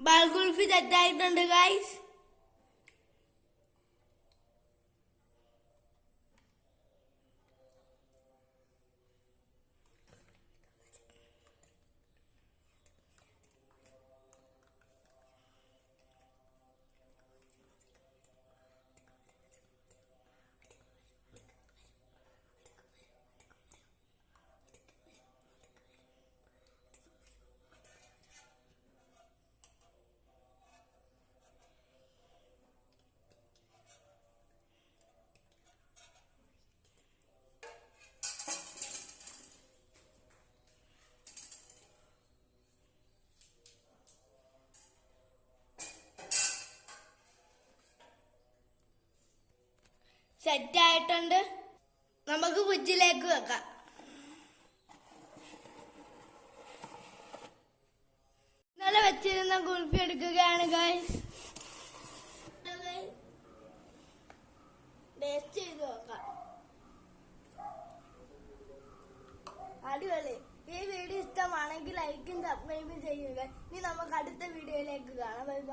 ബാൽഗുൾഫി തെറ്റായിട്ടുണ്ട് guys. സെറ്റായിട്ടുണ്ട്. നമുക്ക് ഫ്രിഡ്ജിലേക്ക് വെക്കാം. ഇന്നലെ വെച്ചിരുന്ന കുൽഫി എടുക്കുകയാണ് ഗൈസ്. ടേസ്റ്റ് ചെയ്ത് നോക്കാം. അടിപൊളി. ഈ വീഡിയോ ഇഷ്ടമാണെങ്കിൽ ലൈക്കും സബ്സ്ക്രൈബും ചെയ്യുക. ഇനി നമുക്ക് അടുത്ത വീഡിയോയിലേക്ക് കാണാം. Bye bye.